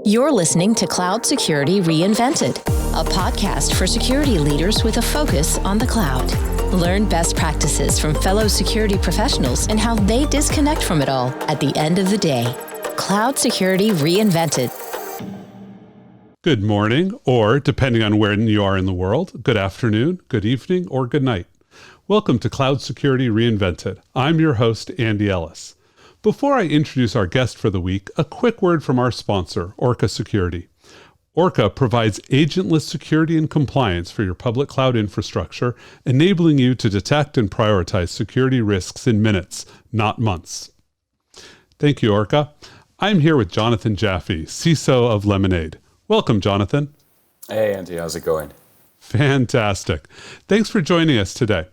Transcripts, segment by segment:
You're listening to Cloud Security Reinvented, a podcast for security leaders with a focus on the cloud. Learn best practices from fellow security professionals and how they disconnect from it all at the end of the day. Cloud Security Reinvented. Good morning, or depending on where you are in the world, good afternoon, good evening, or good night. Welcome to Cloud Security Reinvented. I'm your host, Andy Ellis. Before I introduce our guest for the week, a quick word from our sponsor, Orca Security. Orca provides agentless security and compliance for your public cloud infrastructure, enabling you to detect and prioritize security risks in minutes, not months. Thank you, Orca. I'm here with Jonathan Jaffe, CISO of Lemonade. Welcome, Jonathan. Hey, Andy. How's it going? Fantastic. Thanks for joining us today.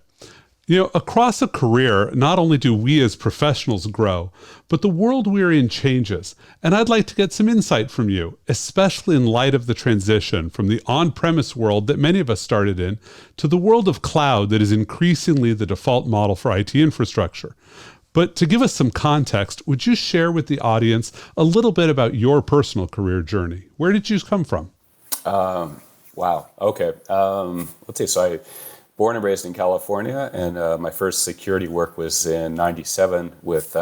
Across a career, not only do we as professionals grow, but the world we're in changes. And I'd like to get some insight from you, especially in light of the transition from the on-premise world that many of us started in to the world of cloud that is increasingly the default model for IT infrastructure. But to give us some context, would you share with the audience a little bit about your personal career journey? Where did you come from? Wow. Okay. Let's see. So I born and raised in California, and my first security work was in '97 with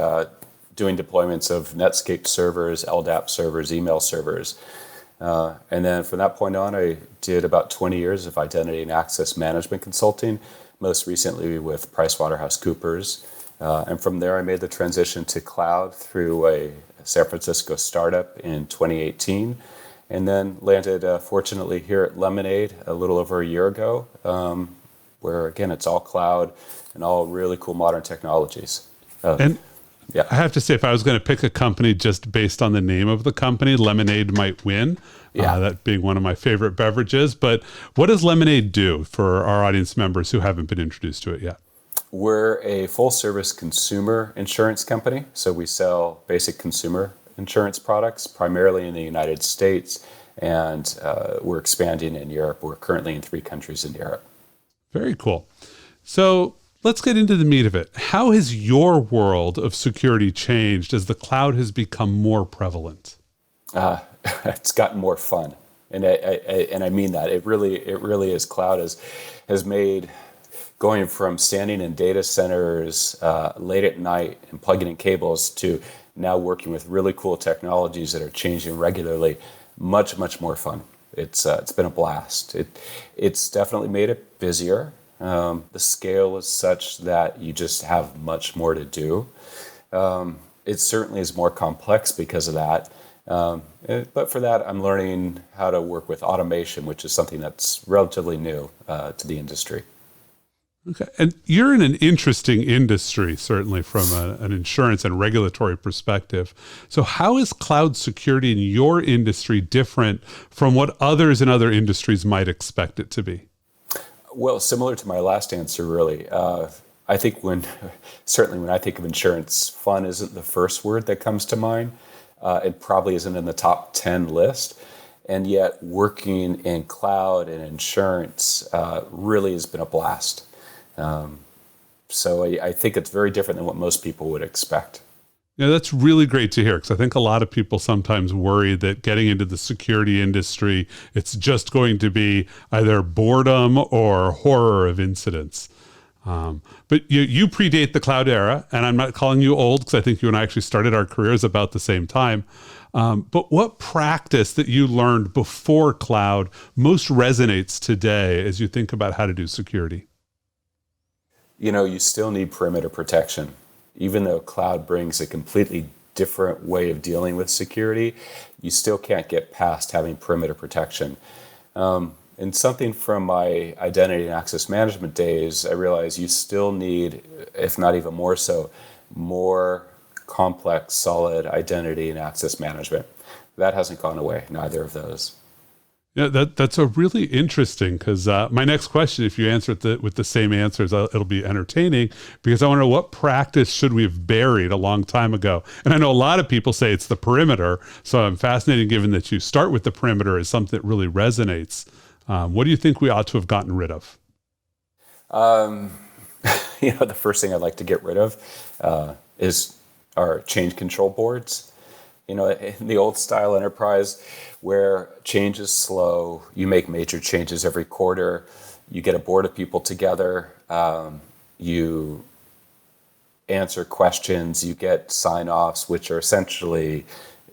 doing deployments of Netscape servers, LDAP servers, email servers. And then from that point on, I did about 20 years of identity and access management consulting, most recently with PricewaterhouseCoopers. And from there, I made the transition to cloud through a San Francisco startup in 2018, and then landed, fortunately, here at Lemonade a little over a year ago, where, again, it's all cloud and all really cool modern technologies. I have to say, if I was going to pick a company just based on the name of the company, Lemonade might win, that being one of my favorite beverages. But what does Lemonade do for our audience members who haven't been introduced to it yet? We're a full-service consumer insurance company, so we sell basic consumer insurance products, primarily in the United States, and we're expanding in Europe. We're currently in 3 countries in Europe. Very cool. So let's get into the meat of it. How has your world of security changed as the cloud has become more prevalent? It's gotten more fun, and I mean that. It really is. Cloud has made going from standing in data centers late at night and plugging in cables to now working with really cool technologies that are changing regularly much more fun. It's been a blast. It's definitely made it busier. The scale is such that you just have much more to do. It certainly is more complex because of that. But for that, I'm learning how to work with automation, which is something that's relatively new to the industry. Okay. And you're in an interesting industry, certainly from an insurance and regulatory perspective. So how is cloud security in your industry different from what others in other industries might expect it to be? Well, similar to my last answer, really. I think when I think of insurance, fun isn't the first word that comes to mind. It probably isn't in the top 10 list. And yet working in cloud and insurance really has been a blast. So I think it's very different than what most people would expect. Yeah, that's really great to hear, because I think a lot of people sometimes worry that getting into the security industry, it's just going to be either boredom or horror of incidents. But you predate the cloud era, and I'm not calling you old, because I think you and I actually started our careers about the same time. But what practice that you learned before cloud most resonates today as you think about how to do security? You still need perimeter protection. Even though cloud brings a completely different way of dealing with security, you still can't get past having perimeter protection. And something from my identity and access management days, I realized you still need, if not even more so, more complex, solid identity and access management. That hasn't gone away, neither of those. Yeah, that's a really interesting, because my next question, if you answer it with the same answers, it'll be entertaining, because I want to know, what practice should we have buried a long time ago? And I know a lot of people say it's the perimeter, so I'm fascinated, given that you start with the perimeter as something that really resonates. What do you think we ought to have gotten rid of? The first thing I'd like to get rid of is our change control boards. in the old style enterprise where change is slow, you make major changes every quarter, you get a board of people together, you answer questions, you get sign-offs, which are essentially,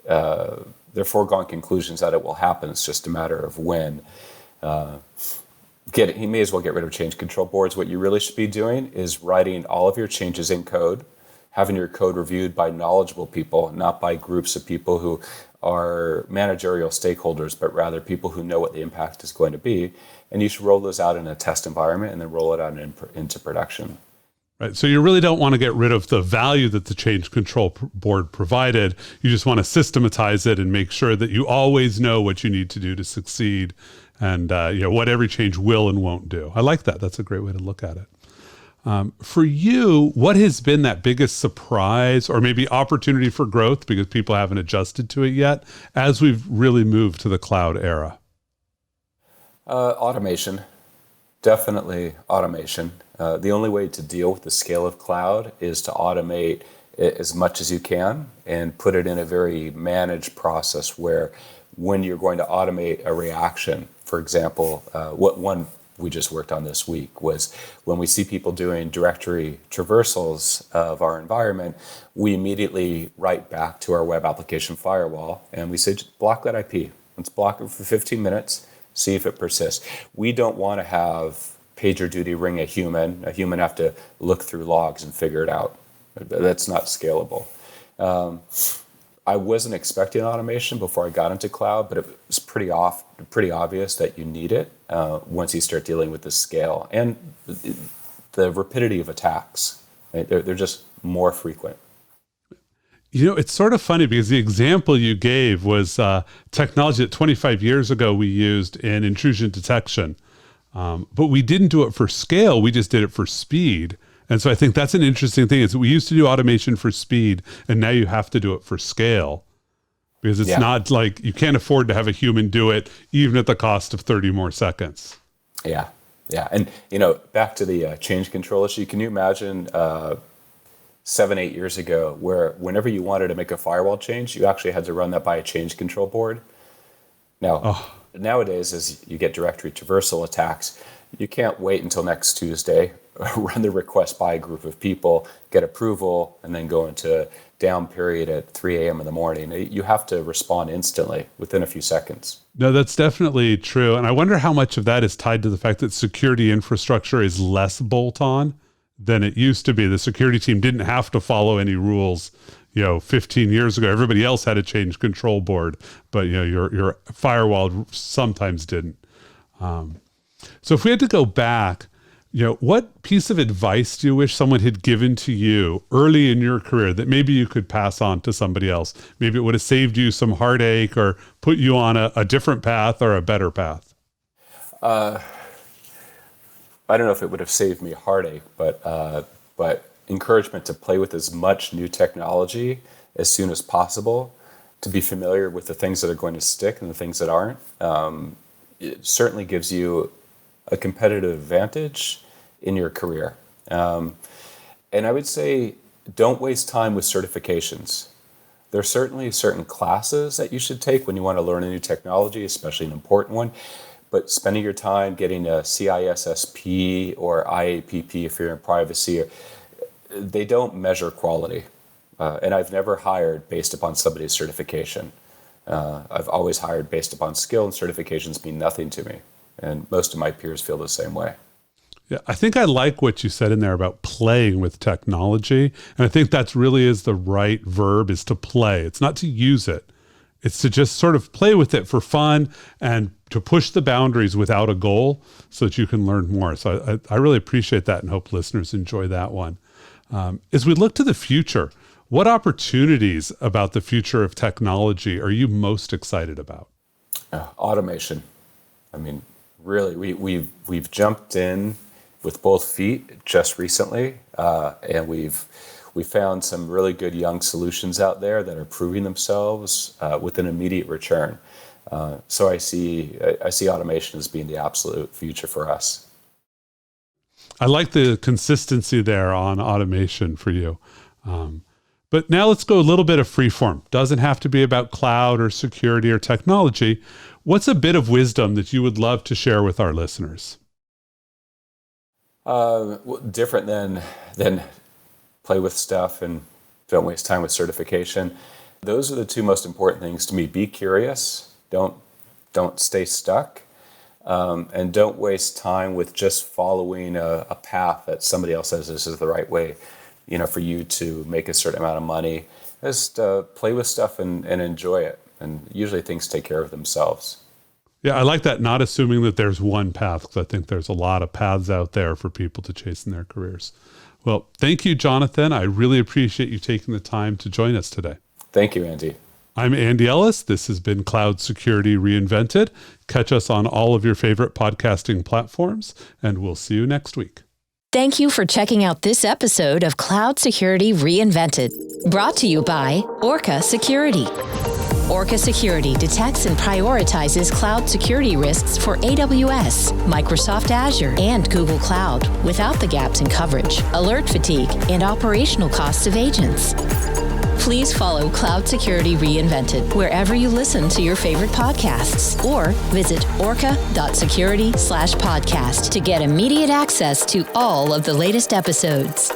they're foregone conclusions that it will happen. It's just a matter of when. You may as well get rid of change control boards. What you really should be doing is writing all of your changes in code, having your code reviewed by knowledgeable people, not by groups of people who are managerial stakeholders, but rather people who know what the impact is going to be. And you should roll those out in a test environment and then roll it out into production. Right. So you really don't want to get rid of the value that the change control board provided. You just want to systematize it and make sure that you always know what you need to do to succeed and what every change will and won't do. I like that. That's a great way to look at it. For you, what has been that biggest surprise or maybe opportunity for growth because people haven't adjusted to it yet as we've really moved to the cloud era? Automation. Definitely automation. The only way to deal with the scale of cloud is to automate it as much as you can and put it in a very managed process where when you're going to automate a reaction, for example, what one we just worked on this week was when we see people doing directory traversals of our environment, we immediately write back to our web application firewall and we say, just block that IP. Let's block it for 15 minutes, see if it persists. We don't want to have PagerDuty ring a human have to look through logs and figure it out. That's not scalable. I wasn't expecting automation before I got into cloud, but it was pretty obvious that you need it once you start dealing with the scale and the rapidity of attacks. Right? They're just more frequent. It's sort of funny because the example you gave was technology that 25 years ago we used in intrusion detection. But we didn't do it for scale. We just did it for speed. And so I think that's an interesting thing is we used to do automation for speed and now you have to do it for scale because it's not like you can't afford to have a human do it even at the cost of 30 more seconds. Yeah. Yeah. And, back to the change control issue, can you imagine 7-8 years ago where whenever you wanted to make a firewall change, you actually had to run that by a change control board? Now, nowadays, as you get directory traversal attacks, you can't wait until next Tuesday, run the request by a group of people, get approval, and then go into down period at 3 a.m. in the morning. You have to respond instantly within a few seconds. No, that's definitely true. And I wonder how much of that is tied to the fact that security infrastructure is less bolt-on than it used to be. The security team didn't have to follow any rules 15 years ago. Everybody else had a change control board, but your firewall sometimes didn't. So if we had to go back, what piece of advice do you wish someone had given to you early in your career that maybe you could pass on to somebody else? Maybe it would have saved you some heartache or put you on a different path or a better path. I don't know if it would have saved me heartache, but encouragement to play with as much new technology as soon as possible, to be familiar with the things that are going to stick and the things that aren't. It certainly gives you a competitive advantage in your career. And I would say don't waste time with certifications. There are certainly certain classes that you should take when you want to learn a new technology, especially an important one. But spending your time getting a CISSP or IAPP if you're in privacy, they don't measure quality. And I've never hired based upon somebody's certification. I've always hired based upon skill, and certifications mean nothing to me. And most of my peers feel the same way. Yeah, I think I like what you said in there about playing with technology. And I think that's really is the right verb, is to play. It's not to use it. It's to just sort of play with it for fun and to push the boundaries without a goal so that you can learn more. So I really appreciate that and hope listeners enjoy that one. As we look to the future, what opportunities about the future of technology are you most excited about? Automation. I mean, really, we've jumped in with both feet just recently, and we found some really good young solutions out there that are proving themselves with an immediate return. So I see automation as being the absolute future for us. I like the consistency there on automation for you. But now let's go a little bit of freeform. Doesn't have to be about cloud or security or technology. What's a bit of wisdom that you would love to share with our listeners? Different than play with stuff and don't waste time with certification. Those are the two most important things to me. Be curious. Don't stay stuck. And don't waste time with just following a path that somebody else says this is the right way, for you to make a certain amount of money. Just play with stuff and enjoy it. And usually things take care of themselves. Yeah, I like that. Not assuming that there's one path, because I think there's a lot of paths out there for people to chase in their careers. Well, thank you, Jonathan. I really appreciate you taking the time to join us today. Thank you, Andy. I'm Andy Ellis. This has been Cloud Security Reinvented. Catch us on all of your favorite podcasting platforms, and we'll see you next week. Thank you for checking out this episode of Cloud Security Reinvented, brought to you by Orca Security. Orca Security detects and prioritizes cloud security risks for AWS, Microsoft Azure, and Google Cloud without the gaps in coverage, alert fatigue, and operational costs of agents. Please follow Cloud Security Reinvented wherever you listen to your favorite podcasts, or visit orca.security/podcast to get immediate access to all of the latest episodes.